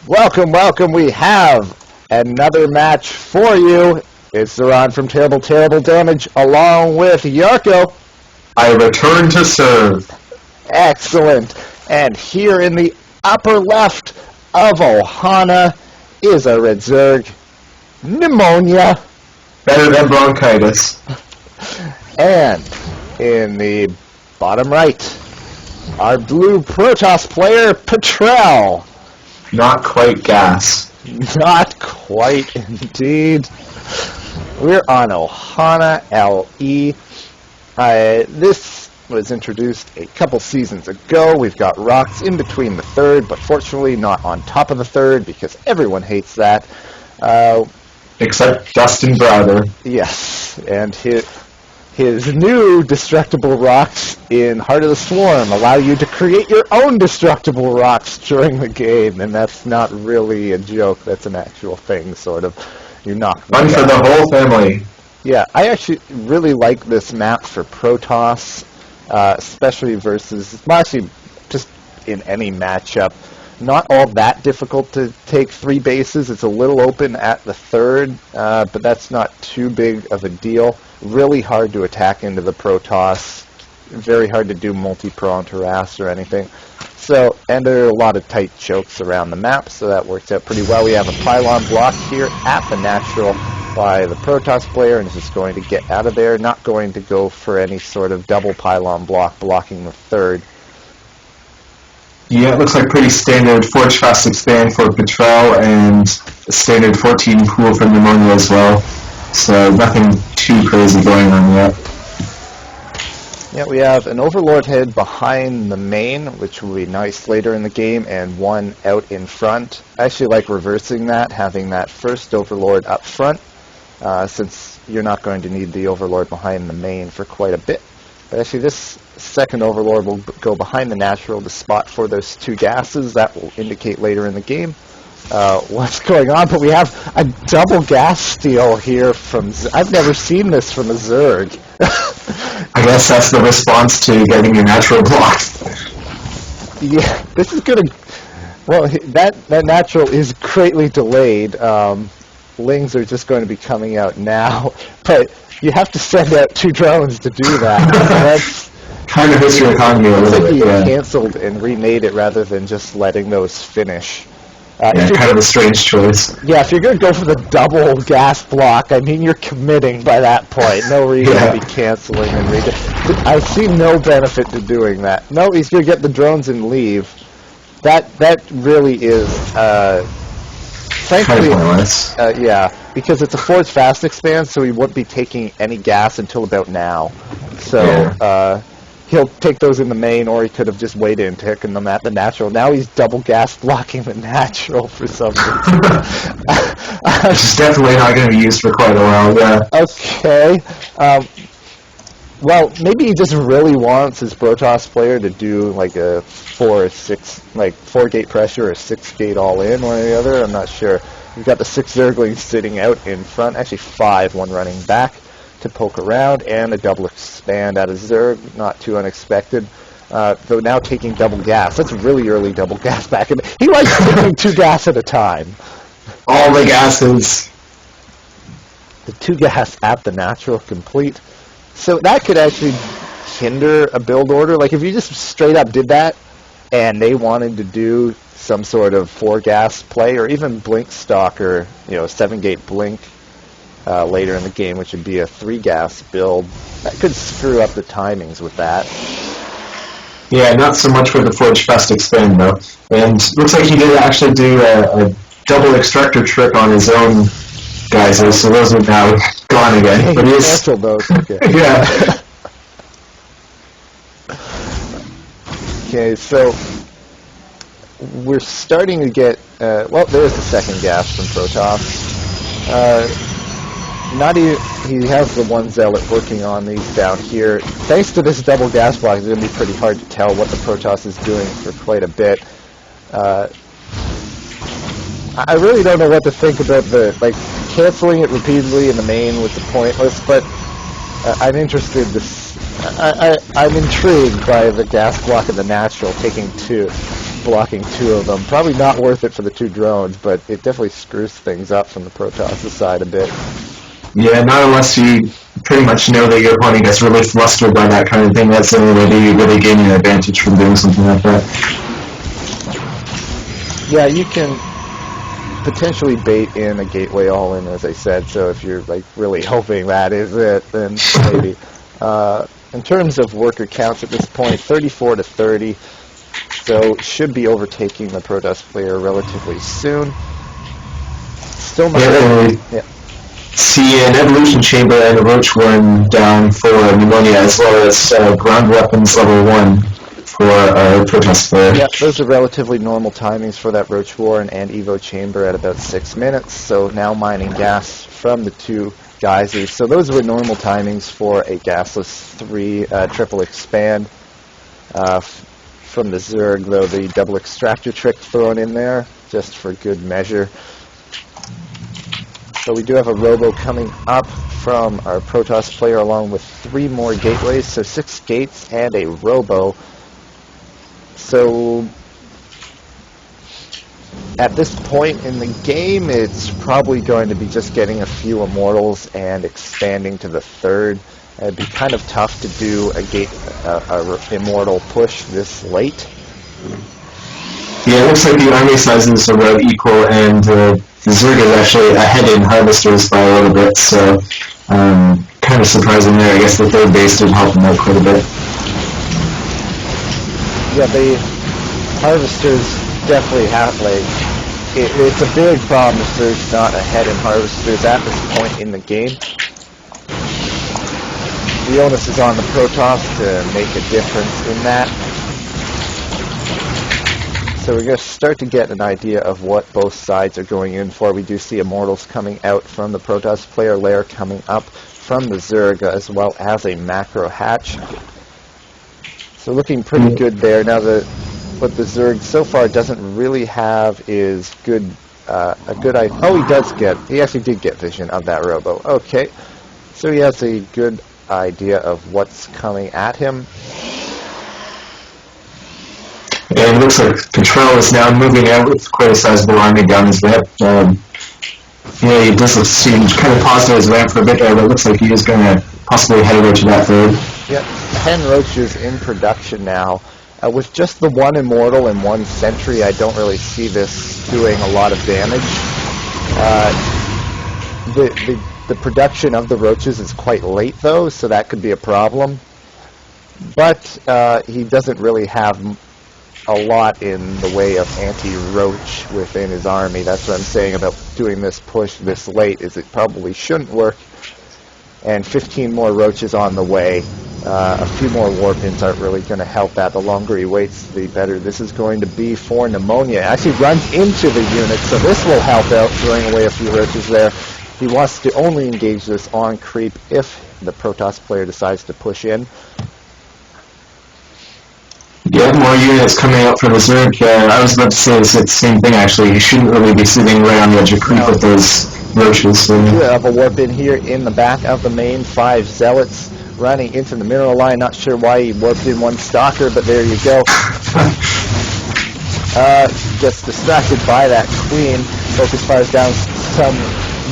Welcome, welcome. We have another match for you. It's Zoran from Terrible Damage along with Yarko. I return to serve. Excellent. And here in the upper left of Ohana is a Red Zerg. Pneumonia. Better than bronchitis. And in the bottom right, our blue Protoss player, Petrol. Not quite gas. Not quite, indeed. We're on Ohana LE. This was introduced a couple seasons ago. We've got rocks in between the third, but fortunately not on top of the third because everyone hates that. Except Dustin Browder. Yes, and his new destructible rocks in Heart of the Swarm allow you to create your own destructible rocks during the game, and that's not really a joke. That's an actual thing, sort of. You knock them Fun for the whole family. Yeah, I actually really like this map for Protoss, especially versus, well, actually, just in any matchup. Not all that difficult to take 3 bases. It's a little open at the third, but that's not too big of a deal. Really hard to attack into the Protoss. Very hard to do multi-pronged harass or anything. So, and there are a lot of tight chokes around the map, so that works out pretty well. We have a pylon block here at the natural by the Protoss player, and is just going to get out of there. Not going to go for any sort of double pylon block blocking the third. Yeah, it looks like pretty standard Forge Fast Expand for Petrol and a standard 14 pool for Pneumonia as well. So nothing too crazy going on yet. Yeah, we have an Overlord head behind the main, which will be nice later in the game, and one out in front. I actually like reversing that, having that first Overlord up front, since you're not going to need the Overlord behind the main for quite a bit. But actually this second Overlord will go behind the natural to spot for those 2 gases. That will indicate later in the game what's going on. But we have a double gas steal here from... I've never seen this from a Zerg. I guess that's the response to getting your natural blocked. Yeah, this is going to... Well, that natural is greatly delayed. Lings are just going to be coming out now. But you have to send out 2 drones to do that. That's kind of hits your economy a little bit, yeah. Canceled and remade it rather than just letting those finish. Yeah, kind of a strange choice. Yeah, if you're going to go for the double gas block, I mean, you're committing by that point. No reason to be canceling and reading. I see no benefit to doing that. No, he's going to get the drones and leave. That really is, frankly, yeah, because it's a Forge Fast Expand, so he wouldn't be taking any gas until about now. So, he'll take those in the main, or he could have just waited and taken them at the natural. Now he's double gas blocking the natural for some reason. This is definitely not going to be used for quite a while, yeah. Okay. Well, maybe he just really wants his Protoss player to do like a 4 or 6, like 4 gate pressure or 6 gate all in, one or the other. I'm not sure. We've got the 6 Zerglings sitting out in front, actually 5, one running back to poke around, and a double expand out of Zerg, not too unexpected. Though now taking double gas. That's really early double gas back. And he likes taking 2 gas at a time. All the gases. The 2 gas at the natural complete. So that could actually hinder a build order. Like if you just straight up did that, and they wanted to do some sort of 4 gas play, or even blink stalker, 7 gate blink, later in the game, which would be a 3 gas build. That could screw up the timings with that. Yeah, not so much for the Forge Fast Expand though. And looks like he did actually do a double extractor trick on his own geysers, so those are now gone again. Hey, but he canceled those. Okay. Yeah. Okay, so we're starting to get. Well, there's the second gas from Protoss. He has the 1 Zealot working on these down here. Thanks to this double gas block, it's going to be pretty hard to tell what the Protoss is doing for quite a bit. I really don't know what to think about canceling it repeatedly in the main was pointless, but I'm interested I'm intrigued by the gas block of the natural taking 2. blocking 2 of them. Probably not worth it for the 2 drones, but it definitely screws things up from the Protoss' side a bit. Yeah, not unless you pretty much know that your opponent gets really flustered by that kind of thing. That's the only way that you really gain an advantage from doing something like that. Yeah, you can potentially bait in a gateway all-in, as I said, so if you're like really hoping that is it, then maybe. In terms of worker counts at this point, 34 to 30, so should be overtaking the Protoss player relatively soon. Still not... Yeah. See an evolution chamber and a roach worm down for Pneumonia, as well as ground weapons level 1 for our Protoss player. Yeah, those are relatively normal timings for that roach warren and evo chamber at about 6 minutes. So now mining gas from the 2 geysers. So those were normal timings for a gasless 3 triple expand. From the Zerg, though, the double extractor trick thrown in there just for good measure. So we do have a robo coming up from our Protoss player along with 3 more gateways, so 6 gates and a robo. So at this point in the game, it's probably going to be just getting a few immortals and expanding to the 3rd. It'd be kind of tough to do a immortal push this late. Yeah, it looks like the army sizes are about equal, and the Zerg is actually ahead in harvesters by a little bit, so kind of surprising there. I guess the 3rd base did help them out quite a bit. Yeah, the harvesters definitely have, like, it's a big problem if there's not ahead in harvesters at this point in the game. The onus is on the Protoss to make a difference in that. So we're going to start to get an idea of what both sides are going in for. We do see immortals coming out from the Protoss player layer, coming up from the Zerg, as well as a macro hatch. So looking pretty good there. Now what the Zerg so far doesn't really have is a good idea. Oh, he actually did get vision of that robo. Okay, so he has a good idea of what's coming at him. And it looks like Petrol is now moving out with quite a sizable army down his ramp. Yeah, he does seem kind of paused his ramp for a bit there, but it looks like he is going to possibly head over to that 3rd. Yeah, 10 roaches in production now. With just the 1 immortal and 1 sentry, I don't really see this doing a lot of damage. The production of the roaches is quite late, though, so that could be a problem. But he doesn't really have a lot in the way of anti-roach within his army. That's what I'm saying about doing this push this late, is it probably shouldn't work. And 15 more roaches on the way. A few more warpins aren't really going to help that. The longer he waits, the better this is going to be for Pneumonia. Actually runs into the unit, so this will help out, throwing away a few roaches there. He wants to only engage this on creep if the Protoss player decides to push in. Yeah, more units coming out for the Zerg. I was about to say the same thing, actually. You shouldn't really be sitting right on the edge of creep with those roaches. So. We have a warp in here in the back of the main. 5 zealots running into the mineral line. Not sure why he warped in 1 stalker, but there you go. Gets distracted by that queen. Focus fires down some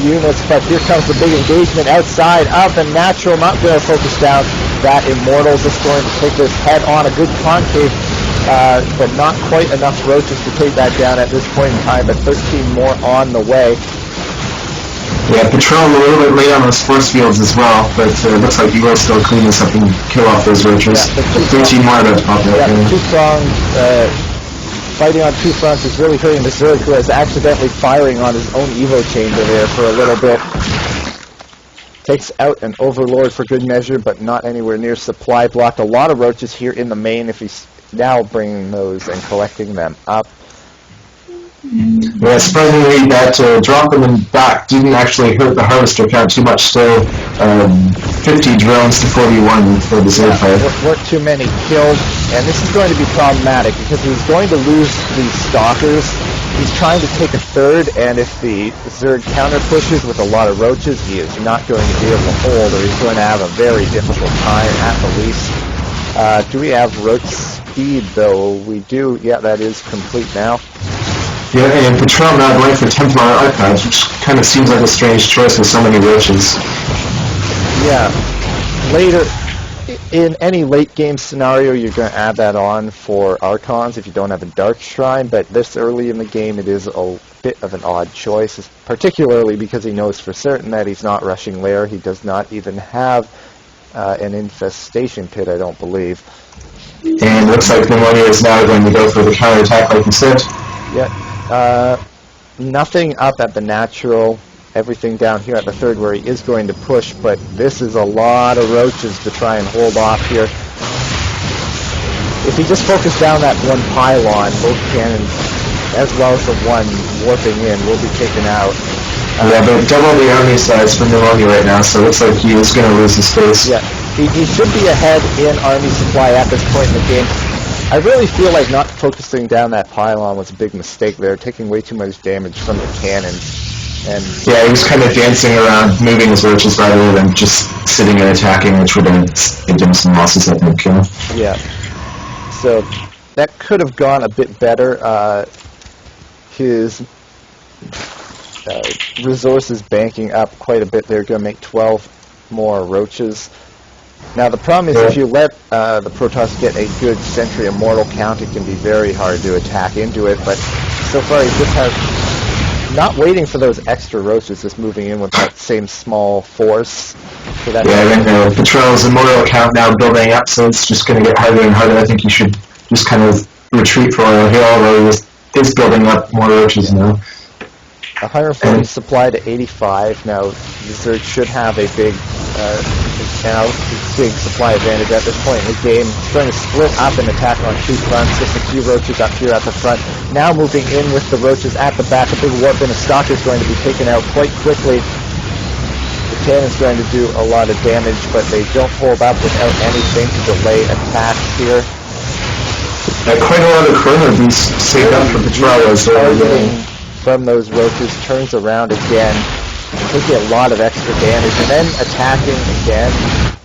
units, but here comes the big engagement outside of the natural. Not going to focus down that immortal. Just going to take this head on. A good concave, but not quite enough roaches to take that down at this point in time, but 13 more on the way. Yeah, Petrol a little bit late on those force fields as well, but it looks like he will still clean this up and kill off those roaches. Yeah, 13 more about to pop out. Yeah, the 2-pronged fighting on 2 fronts is really hurting the Zerg, who is accidentally firing on his own evo chamber there for a little bit. Takes out an overlord for good measure, but not anywhere near supply blocked. A lot of roaches here in the main if he's now bringing those and collecting them up. Yeah, surprisingly, that dropping them back didn't actually hurt the harvester count too much. Still, 50 drones to 41 for the Zerg fire. Weren't too many killed, and this is going to be problematic because he's going to lose these stalkers. He's trying to take a 3rd, and if the Zerg counter pushes with a lot of roaches, he is not going to be able to hold, or he's going to have a very difficult time at the least. Do we have roach speed, though. We do, yeah, that is complete now. Yeah, and Petrol now going for Templar Archives, which kind of seems like a strange choice with so many roaches. Yeah, later, in any late game scenario, you're going to add that on for Archons if you don't have a Dark Shrine, but this early in the game it is a bit of an odd choice, particularly because he knows for certain that he's not rushing Lair. He does not even have an Infestation Pit, I don't believe. And looks like Pneumonia is now going to go for the counterattack like you said. Yeah, nothing up at the natural. Everything down here at the third where he is going to push, but this is a lot of roaches to try and hold off here. If he just focused down that one pylon, both cannons, as well as the one warping in, will be taken out. Yeah, but double the army size for Pneumonia right now, so it looks like he is going to lose his space. Yeah, he should be ahead in army supply at this point in the game. I really feel like not focusing down that pylon was a big mistake there, taking way too much damage from the cannons. And yeah, he was kind of dancing around, moving his roaches rather than just sitting and attacking, which would have given him some losses at mid-kill. Yeah. So that could have gone a bit better. His resources banking up quite a bit. They're going to make 12 more roaches. Now the problem is if you let the Protoss get a good Sentry Immortal count, it can be very hard to attack into it, but so far he just has... Not waiting for those extra roaches, just moving in with that same small force. So yeah, and then Petrol's Immortal account now building up, so it's just going to get harder and harder. I think you should just kind of retreat for a hill, although he is building up more roaches now. 140 supply to 85. Now, Zerg should have a big supply advantage at this point in the game. He's going to split up and attack on two fronts. Just a few roaches up here at the front. Now moving in with the roaches at the back. A big warp and a stalker is going to be taken out quite quickly. The cannon's going to do a lot of damage, but they don't hold up without anything to delay attacks here. Quite a lot of Chrono Beasts saved up for Petrol as well. From those roaches, turns around again, taking a lot of extra damage, and then attacking again.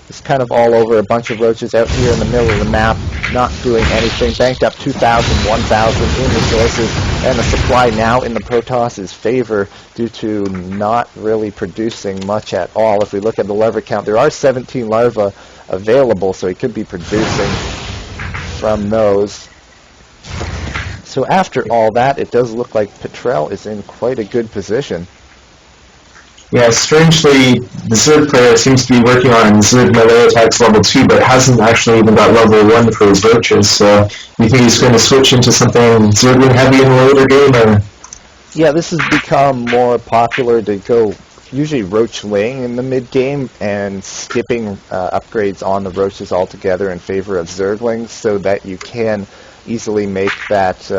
It's kind of all over. A bunch of roaches out here in the middle of the map, not doing anything. Banked up 2,000, 1,000 in resources, and the supply now in the Protoss' favor due to not really producing much at all. If we look at the larva count, there are 17 larvae available, so he could be producing from those. So after all that, it does look like Petrol is in quite a good position. Yeah, strangely, the Zerg player seems to be working on Zerg melee attacks level 2, but hasn't actually even got level 1 for his roaches, so you think he's going to switch into something Zerg heavy in the later game, or...? Yeah, this has become more popular to go usually roach laying in the mid-game and skipping upgrades on the roaches altogether in favor of Zerglings so that you can easily make that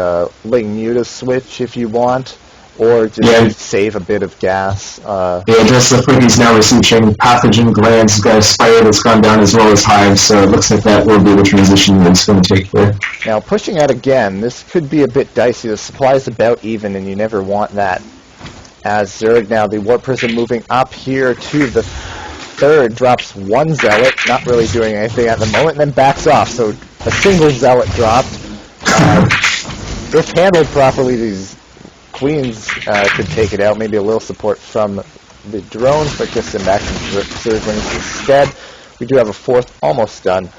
Ling Muta switch if you want, or just save a bit of gas. Yeah, it does look like he's now researching pathogen glands. He's got a spire that's gone down as well as hives, so it looks like that will be the transition that he's going to take there. Now, pushing out again, this could be a bit dicey. The supply's about even, and you never want that. As Zerg now, the Warp Prism moving up here to the third, drops one Zealot, not really doing anything at the moment, and then backs off. So a single Zealot dropped. If handled properly, these Queens could take it out. Maybe a little support from the drones, but just send back some Zerglings instead. We do have a fourth almost done.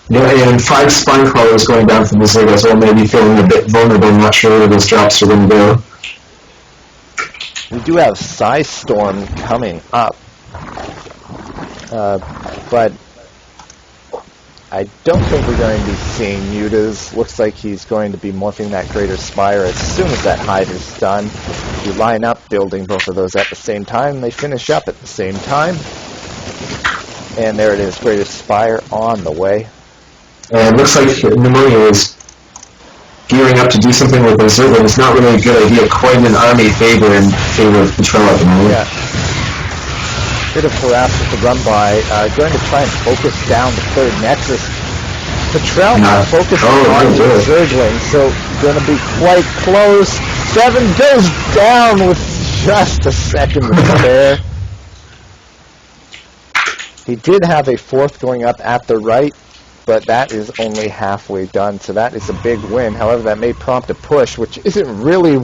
Yeah, and 5 Spine Crawlers going down from the Zerg as well, maybe feeling a bit vulnerable, not sure where those drops are going to go. We do have Psy Storm coming up, but I don't think we're going to be seeing mutas. Looks like he's going to be morphing that Greater Spire as soon as that hive is done. You line up building both of those at the same time. They finish up at the same time. And there it is, Greater Spire on the way. And it looks like Pneumonia is gearing up to do something with his Zerg, and it's not really a good idea. Quite an army favor in favor of Petrol at the moment. Yeah. Bit of harass with the run by, going to try and focus down the third Nexus. Petrol now focusing on the Zergling, so going to be quite close. 7 goes down with just a second to spare. He did have a fourth going up at the right. but that is only halfway done, so that is a big win. However, that may prompt a push, which isn't really